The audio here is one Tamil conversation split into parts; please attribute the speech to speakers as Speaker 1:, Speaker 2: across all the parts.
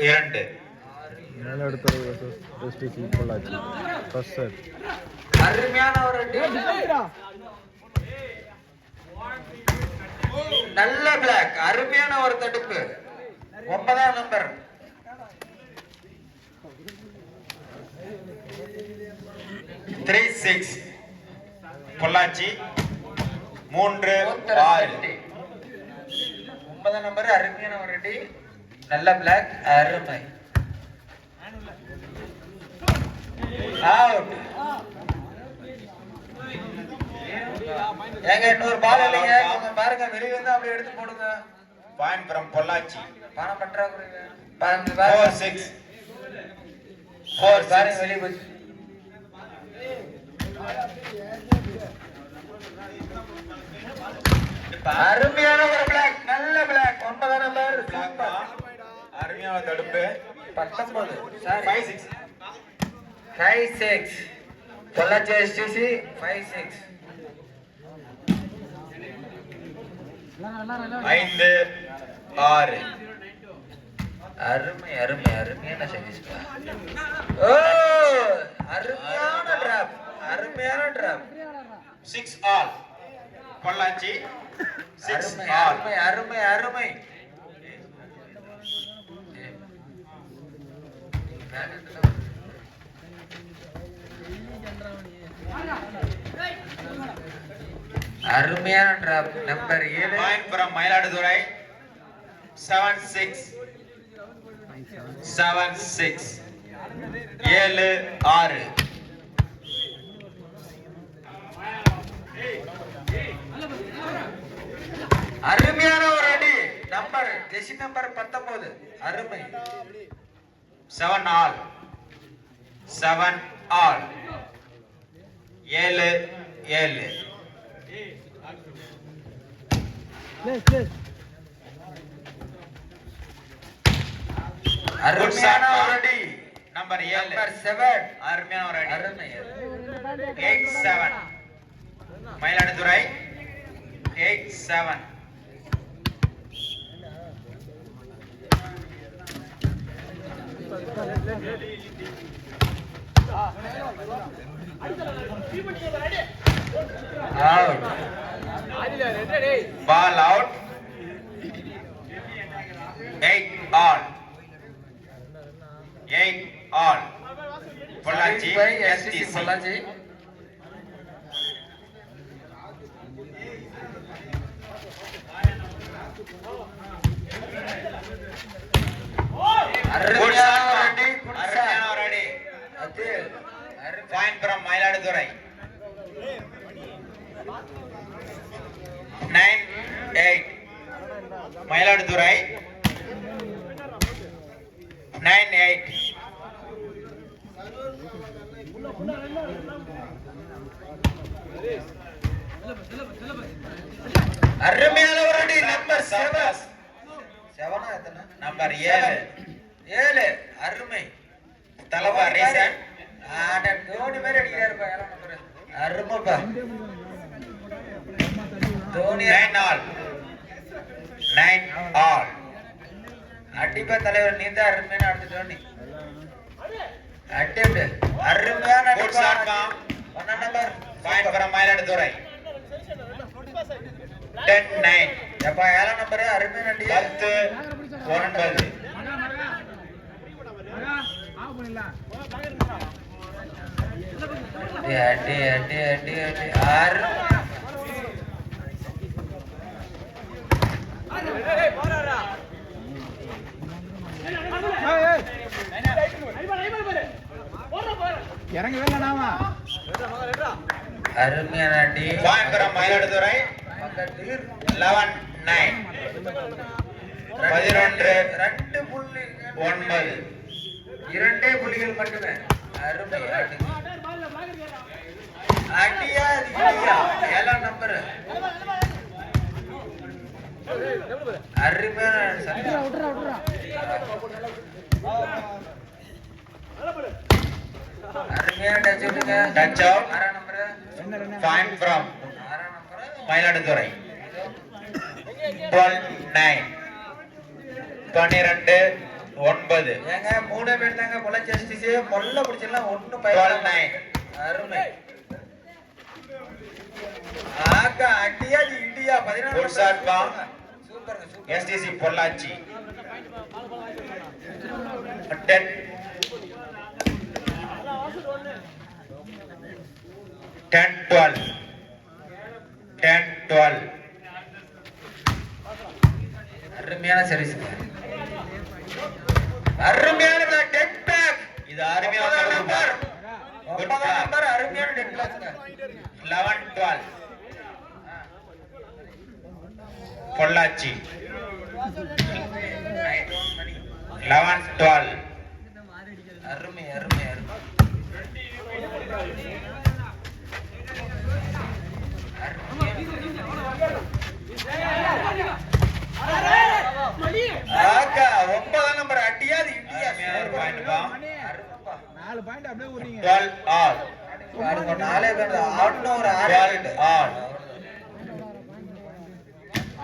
Speaker 1: 2
Speaker 2: மேலடுத்துறை versus STC Pollachi first set.
Speaker 3: அருமையான ஒரு நல்ல பிளாக், அருமையான ஒரு தடுப்பு. 9ஆம் நம்பர்
Speaker 1: பொள்ளாச்சி 3-6.
Speaker 3: 9ஆம் நம்பர் அருமையான ஒரு அடி, நல்ல பிளாக், அருமை. அவுட். ஏங்க இன்னொரு பால் இல்லைங்க, கொஞ்சம் பாருங்க, வெளியே வந்து அப்படியே எடுத்து போடுங்க.
Speaker 1: Point from Pollachi.
Speaker 3: பணம் பற்றாக்குறை.
Speaker 1: 4-6.
Speaker 3: பாருங்க வெளியே போச்சு. அருமையான ஒரு பிளாக், நல்ல பிளாக். 9ஆம் நம்பர்
Speaker 1: அருமையான தடுப்பு.
Speaker 3: 19 சாரி
Speaker 1: 5-6.
Speaker 3: 5-6 பொள்ளாச்சி எஸ்டிசி 5-6.
Speaker 1: 5-6.
Speaker 3: அருமை அருமை அருமையான சர்வீஸ். ஓ அருமையான டிராப், அருமையான டிராப்.
Speaker 1: 6-all பொள்ளாச்சி. 6-all.
Speaker 3: அருமை அருமை அருமை. அருமையான drop. Number 7
Speaker 1: point from Mayiladuthurai. 7-6. 7-6. 7-6.
Speaker 3: அருமையான ஒரு அடி. நம்பர் ஜெசி நம்பர் 19 அருமை.
Speaker 1: 7-all. 7-all. 7-7.
Speaker 3: அருமையான ஒரு அடி.
Speaker 1: நம்பர் 7.
Speaker 3: நம்பர் 7
Speaker 1: அருமையான ஒரு அடி.
Speaker 3: அருமை.
Speaker 1: 8-7 Mayiladuthurai. 8-7.
Speaker 3: Out.
Speaker 1: Ball out. 8-all. 8-all. Pollachi
Speaker 3: STC Pollachi. அருமையான ஒரு அடி.
Speaker 1: அருமையான ஒரு அடி.
Speaker 3: அது
Speaker 1: பாயிண்ட் ஃப்ரம் மயிலாடுதுறை. 9-8 மயிலாடுதுறை. 9-8.
Speaker 3: அருமையான ஒரு அடி. நம்பர் 7 7 எத்தனை?
Speaker 1: நம்பர் 7.
Speaker 3: 7 அருமை.
Speaker 1: தலவா ரீசன்.
Speaker 3: ஆட தோனி மாதிரி அடிக்கிறாருப்பா. 7 நம்பர் அருமைப்பா. தோனி
Speaker 1: 9-all. 9-all.
Speaker 3: அடிப்பா தலைவர், நீ தான் அருமையான அடுத்த தோனி. அடி அருமையான
Speaker 1: Good shot, ma'am.
Speaker 3: 1 number
Speaker 1: point from Mayiladuthurai. 10-9.
Speaker 3: எப்பா 7 நம்பர் அருமையான அடி.
Speaker 1: 10-9.
Speaker 3: அடி அடி அடி அடி அருமை.
Speaker 2: இறங்க வேண்டாமா?
Speaker 3: அருமையான அடி.
Speaker 1: Point from Mayiladuthurai. 11-9.
Speaker 3: 2 புள்ளி
Speaker 1: 11-9.
Speaker 3: 2 புள்ளிகள் மட்டுமே. அருமை அடி. அடியா அடியா 7 நம்பர் அருமையான அருமையான டச் விடுங்க.
Speaker 1: Touch out.
Speaker 3: 6 number
Speaker 1: Point from
Speaker 3: 6 number
Speaker 1: Mayiladuthurai. 12-9. 12 9.
Speaker 3: ஏங்க 3 பேர் தாங்க பொள்ளாச்சி எஸ்டிசி மொல்ல பிடிச்சிடலாம் ஒன்னும்
Speaker 1: 12 9.
Speaker 3: அருமை ஆக்கா அடியா இடியா 16
Speaker 1: Good shot, பா.
Speaker 3: சூப்பருங்க சூப்பர்
Speaker 1: STC பொள்ளாச்சி 10. 10-12. 10-12.
Speaker 3: அருமையான சர்வீஸ் அருமையான டெட் பேக்
Speaker 1: இது அருமையான
Speaker 3: நம்பர்
Speaker 1: Good
Speaker 3: 9
Speaker 1: shot.
Speaker 3: நம்பர் அருமையான டெட் பேக்ங்க
Speaker 1: 11-12. பொள்ளாச்சி 11-12.
Speaker 3: அருமை அருமை அருமை ஆக்கா 9 நம்பர் அடியாது இடியா
Speaker 1: அருமையான ஒரு point பா.
Speaker 3: அருமைப்பா
Speaker 2: 4 பாயிண்ட் அப்படியே ஊறீங்க
Speaker 1: 12 all.
Speaker 3: பாருங்க நாலே பேர் ஆட்னு ஒரு
Speaker 1: 12 all.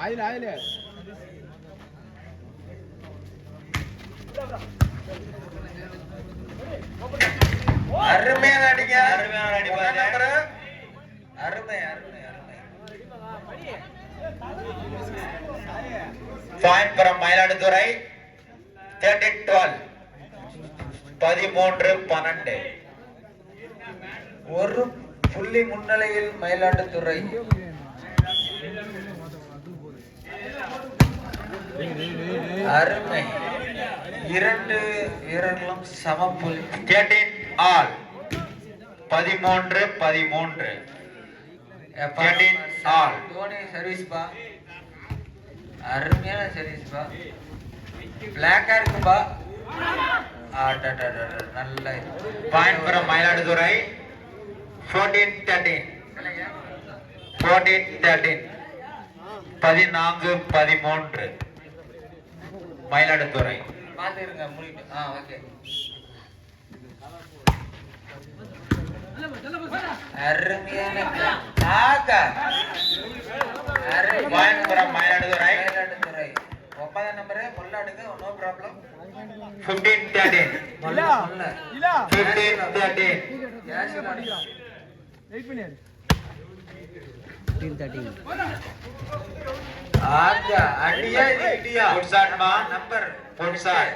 Speaker 2: ஆயில ஆயில
Speaker 3: அருமையான அடிங்க
Speaker 1: அருமையான அடி
Speaker 3: ஒண்ணாம்
Speaker 1: பாருங்க.
Speaker 3: நம்பரு. அருமை அருமை அருமை
Speaker 1: Point from மயிலாடுதுறை 13-12. 13-12.
Speaker 3: ஒரு புள்ளி முன்னிலையில் மயிலாடுதுறை அருமை இரண்டு வீரர்களும் சம புள்ளி
Speaker 1: 13 all. 13-13. 13 all.
Speaker 3: தோனி சர்வீஸ் பா அருமையான சர்வீஸ் பா பிளாக்கா இருக்குப்பா நல்ல
Speaker 1: Point from மயிலாடுதுறை 14-13. 14-13. 14-13. மயிலாடுதுறை
Speaker 3: பாத்துருங்க முடிட்டு ஓகே அருமையான ஆக்கா
Speaker 1: Point from Mayiladuthurai
Speaker 3: Mayiladuthurai 9 number பொள்ளாடுங்க நோ ப்ராப்ளம்
Speaker 1: 15-13.
Speaker 2: இல்ல இல்ல
Speaker 1: 15-13.
Speaker 2: வெயிட் பண்ணியாரு
Speaker 3: ஆக்கா அடியா இடியா
Speaker 1: Good shot, ma.
Speaker 3: Number
Speaker 1: Good shot.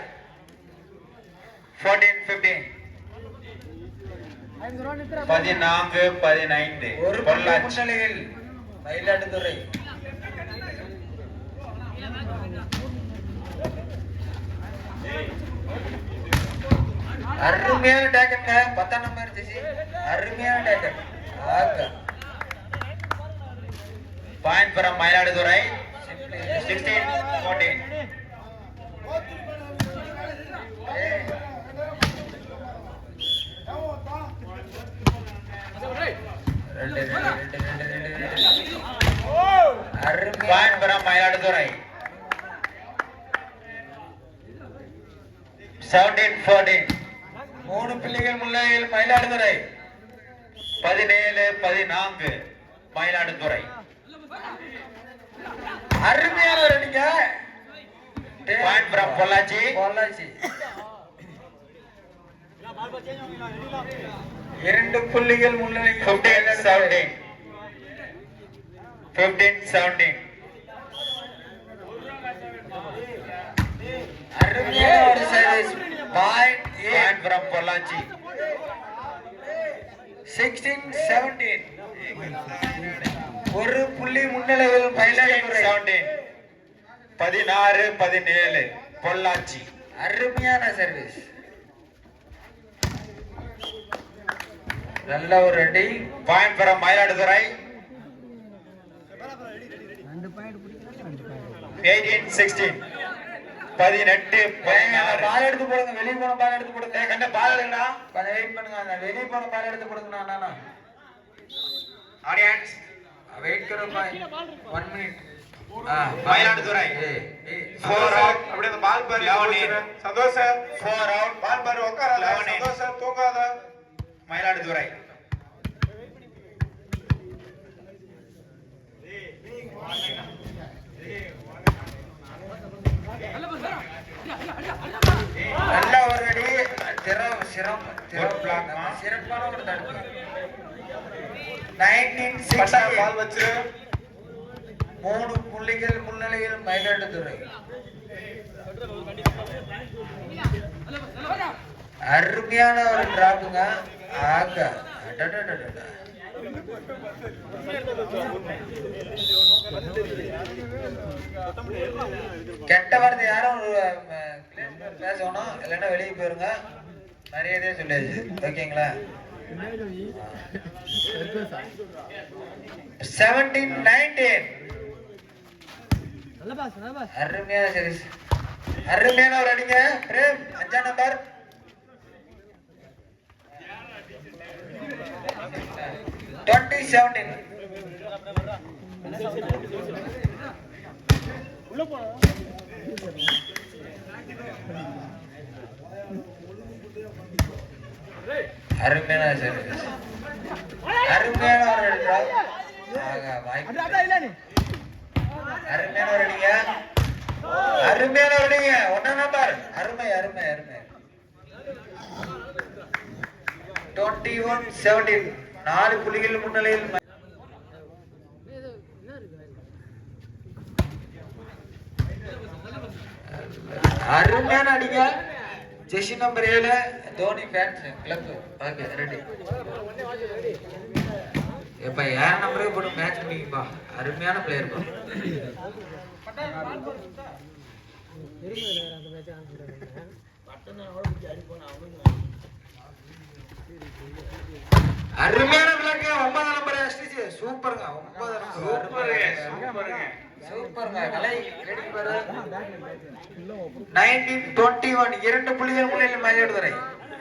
Speaker 1: 14-15. 14-15.
Speaker 3: ஒரு புள்ளி
Speaker 1: பொள்ளாச்சி
Speaker 3: முன்னிலையில் மயிலாடுதுறை அருமையான டேக்கங்க 10 நம்பர் திசி அருமையான டேக்கர் ஆக்கா
Speaker 1: Point from Mayiladuthurai 16-14. Point from Mayiladuthurai 17-14.
Speaker 3: 3 பிள்ளைகள் முன்னிலையில் மயிலாடுதுறை
Speaker 1: 17-14. மயிலாடுதுறை
Speaker 3: அருமையான ஒரு அடிங்க
Speaker 1: Point from பொள்ளாச்சி
Speaker 3: பொள்ளாச்சி 2 புள்ளிகள் முன்னிலையில்
Speaker 1: 15-17. 15-17.
Speaker 3: அருமையான ஒரு service point
Speaker 1: Point from Pollachi
Speaker 3: 16-17 ஒரு புள்ளி முன்னிலையில் மயிலாடுதுறை
Speaker 1: 16-17. 16-17. பொள்ளாச்சி
Speaker 3: அருமையான சர்வீஸ் நல்ல ஒரு அடி
Speaker 1: Point from மயிலாடுதுறை 18-16. 18-16.
Speaker 3: பால் எடுத்து போடுங்க வெளியே போன பால் எடுத்து போடுங்க
Speaker 1: கண்ட பால் இல்லடா.
Speaker 3: கொஞ்சம் வெயிட் பண்ணுங்க அந்த வெளியே போன பால் எடுத்து கொடுங்க அண்ணா
Speaker 1: ஆடியன்ஸ்
Speaker 3: வெயிட் करो भाई 1 मिनट
Speaker 1: மயிலாடுதுறை 4 out.
Speaker 4: அப்படியே அந்த பால் பாரு
Speaker 1: 11.
Speaker 4: சந்தோஷ்
Speaker 1: 4 out.
Speaker 4: பால் பாரு உட்காராத
Speaker 1: 11.
Speaker 4: சந்தோஷ் தூங்காத
Speaker 1: மயிலாடுதுறை
Speaker 2: நல்ல
Speaker 3: நல்ல ஒரு அடி
Speaker 1: block-மா?
Speaker 3: சிறப்பான ஒரு தடுப்பு
Speaker 4: பட்டா
Speaker 3: 1960
Speaker 4: பால் வச்சிரு
Speaker 3: 3 புள்ளிகள் முன்னிலையில் மயிலாடுதுறை அருமையான ஒரு டிராப்புங்க ஆக அடடடடட. கெட்ட வார்த்தை யாரும் பேசணும் இல்லைன்னா வெளியே போயிருங்க மரியாதையா சொல்லியாச்சு ஓகேங்களா 17-19 அருமையான சீரிஸ் அருமையான ஒரு அடிங்க பிரேம் 5ஆம் நம்பர் அருமையான சீரிஸ் அருமையான ஒரு டிராப் ஆக வாய்ப்பு அருமையான ஒரு அடிங்க அருமையான ஒரு அடிங்க 1ஆம் நம்பர் அருமை அருமை அருமை 21-17 4 புள்ளிகள் முன்னிலையில் அருமையான அடிங்க Jersey number 7 Dhoni fans club okay ready எப்ப 7 நம்பரே போட்டு மேட்ச் பண்ணிப்பா அருமையான பிளேயர் பா அருமையான விளக்கு 9ஆம் நம்பர் எஸ்டிசி சூப்பர்ங்க 9ஆம் நம்பர் சூப்பர்ங்க கலை ரெடி பாரு 19-21 2 புள்ளிகள் முன்னிலையில் மயிலாடுதுறை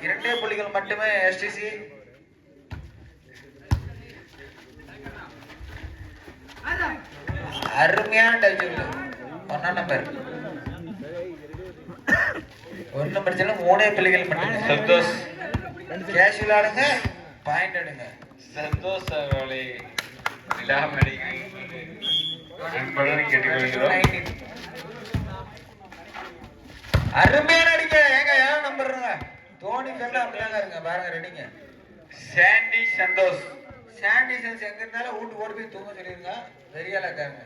Speaker 3: 2 புள்ளிகள் மட்டுமே எஸ்டிசி அருமையான டச் 1ஆம் நம்பர் 1 நம்பர் செல்ல 3 புள்ளிகள் மட்டுமே
Speaker 1: சந்தோஷ்
Speaker 3: கேஷுவல் ஆடுங்க பாயிண்ட் எடுங்க
Speaker 1: சந்தோஷ் அவர்களை விழாமடி அன்புடன் கேட்டுக்கொள்கிறோம்.
Speaker 3: அருமையான அடிக்க ஏங்க 7 நம்பர்ங்க தோனி ஃபேன்ல அப்படிதாங்க இருங்க பாருங்க ரெடிங்க
Speaker 1: சாண்டி சந்தோஷ்
Speaker 3: சாண்டி சென்ஸ் எங்க இருந்தாலும் வீட்டுக்கு ஓடி போய் தூங்க சொல்லிருங்க பெரிய ஆளாக்காங்க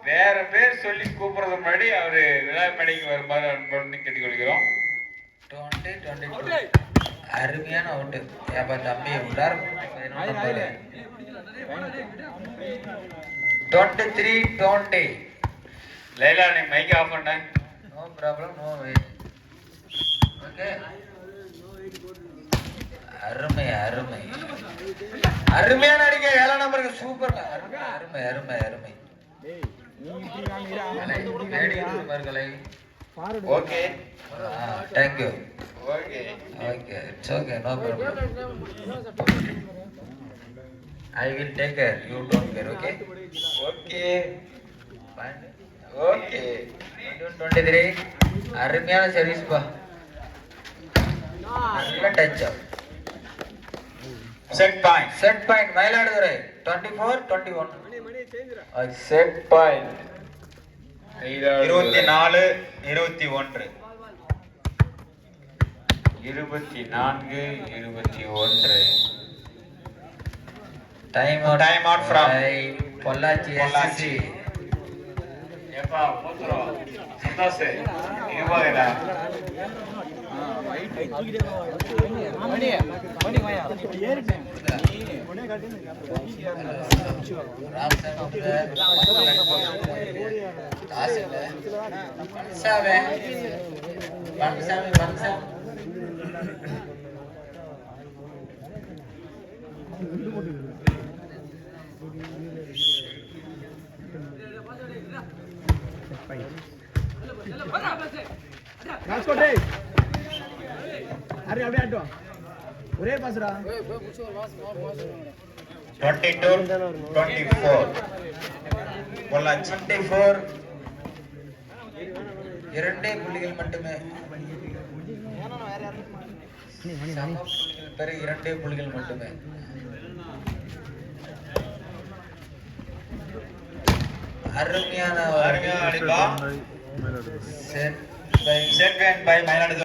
Speaker 1: வேற பேர் சொல்லி கூப்பிடுறது முன்னாடி அவரு விழாமடிக்கு வருமாறு அன்புடன் கேட்டுக்கொள்கிறோம்.
Speaker 3: 20-22 அருமையான அவுட் ஏப்பா தம்பி உள்ளார் 23-20
Speaker 1: லைலா நீ மைக் ஆஃப் பண்ண
Speaker 3: no problem no wait okay அருமை அருமை அருமையான அடிக்க 7ஆம் நம்பருக்கு சூப்பர்ங்க அருமை அருமை அருமை அருமை கலை
Speaker 1: okay
Speaker 3: thank you
Speaker 1: okay
Speaker 3: okay it's okay no problem I will take care you don't care okay
Speaker 1: okay
Speaker 3: fine
Speaker 1: okay
Speaker 3: 23 அருமையான சர்வீஸ் பா நல்ல touch
Speaker 1: set point
Speaker 3: Mayiladuthurai 24-21
Speaker 1: set point 24-21
Speaker 3: time out
Speaker 1: from
Speaker 3: Pollachi
Speaker 1: Pollachi. ஏப்பா மூத்துறோம் சந்தோஷ் இருபாதடா
Speaker 2: ஒரே பாசுடா
Speaker 1: 22-24 பொள்ளாச்சி
Speaker 3: 24 2 புள்ளிகள் மட்டுமே சம புள்ளிகள் பெற 2 புள்ளிகள் மட்டுமே அருமையான
Speaker 1: அடிப்பா
Speaker 3: செட்
Speaker 1: செட் பை மயிலாடுதுறை